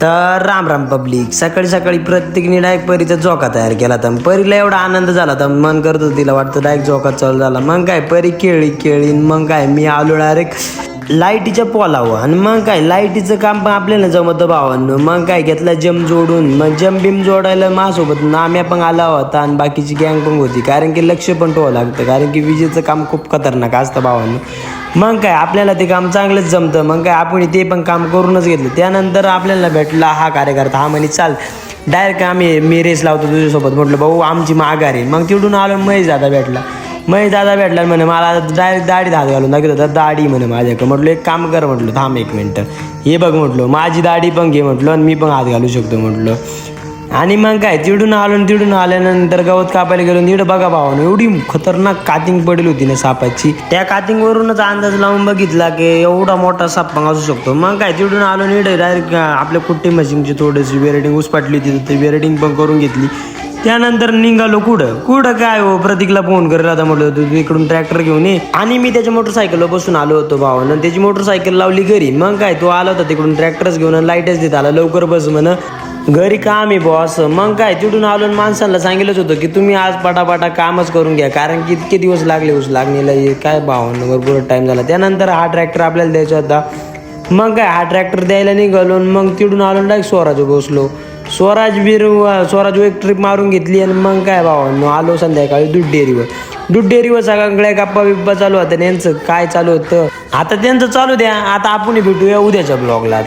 तर राम राम पब्लिक. सकाळी सकाळी प्रत्येकाने डायरेक्ट परीचा झोका तयार केला. तर परीला एवढा आनंद झाला तर मन करत होतं तिला वाटतं डायरेक्ट झोका चालू झाला. मग काय परी खेळली मग काय मी आलो डायरेक्ट लाईटीच्या पोलावं. आणि मग काय लाईटीचं काम पण आपल्याला जमतं भावांनो. मग काय घेतला जम जोडून. मग जम बिम जोडायला माझ्यासोबत नाम्या पण आला होता आणि बाकीची गँग पण होती. कारण की लक्ष पण ठेवावं लागतं, कारण की विजेचं काम खूप खतरनाक असतं भावांनो. मग काय आपल्याला ते काम चांगलंच जमतं. मग काय आपण ते पण काम करूनच घेतलं. त्यानंतर आपल्याला भेटला हा कार्यकर्ता. हा म्हणे चाल डायरेक्ट मी रेस लावतो तुझ्यासोबत. म्हटलं भाऊ आमची माघार आहे. मग तिकडून आलो महेश दादा भेटला म्हणे मला डायरेक्ट दाढीत हात घालून दाखवत होता. दाढी म्हणे माझ्याकडे. म्हटलं एक काम कर म्हटलं, थांब एक मिनटं हे बघ म्हटलं माझी दाढी पण घे म्हटलं आणि मी पण हात घालू शकतो म्हटलं. आणि मग काय तिडून आल्यानंतर गवत कापायला गेलो. नीड बघा भावानं एवढी खतरनाक कातिंग पडली होती ना सापाची. त्या कातिंगवरूनच अंदाज लावून बघितला की एवढा मोठा साप पण असू शकतो. मग काय तिडून आलो नीड डायरेक्ट आपल्या कुट्टी मशीनची थोडीशी वेरेडिंग उसपाटली तिथं, ते वेरेडिंग पण करून घेतली. त्यानंतर निघालो कुठं काय हो प्रतीकला फोन करायला आता म्हटलं तू इकडून ट्रॅक्टर घेऊन ये. आणि मी त्याच्या मोटरसायकलवर बसून आलो होतो भावानं. त्याची मोटरसायकल लावली घरी. मग काय तो आला होता तिकडून ट्रॅक्टरच घेऊन लाईटच देत आला. लवकर बस म्हण घरी काम आहे बॉस. मग काय तिथून आलो माणसांना सांगितलंच होतं की तुम्ही आज पटापटा कामच करून घ्या, कारण की इतके दिवस लागले ऊस लागणीला. काय भावानं भरपूर टाईम झाला. त्यानंतर हा ट्रॅक्टर आपल्याला द्यायचा होता. मग काय हा ट्रॅक्टर द्यायला निघालो. मग तिथून आलो डायरेक्ट स्वराज बसलो. स्वराज एक ट्रिप मारून घेतली. आणि मग काय भावानं आलो संध्याकाळी दूध डेअरीवर सगळ्या गप्पा बिप्पा चालू होत्या. यांचं काय चालू होतं आता त्यांचं चालू द्या. आता आपण भेटूया उद्याच्या ब्लॉगला.